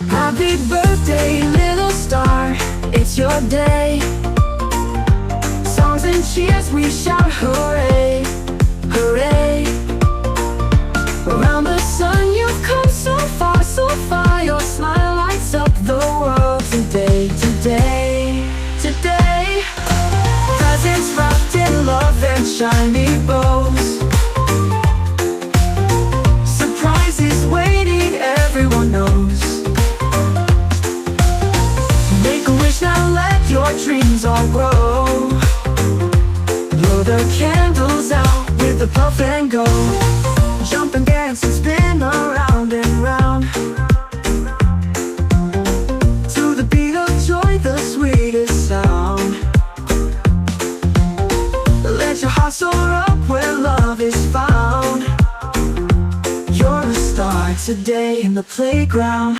Happy birthday, little star, it's your day. Songs and cheers, we shout hooray, hooray. Around the sun, you've come so far, so far. Your smile lights up the world today, today, today. Presents wrapped in love and shiny bows. Surprises waiting, everyone knows. Make a wish now, let your dreams all grow. Blow the candles out with a puff and go. Jump and dance and spin around and round, to the beat of joy, the sweetest sound. Let your heart soar up where love is found. You're a star today in the playground.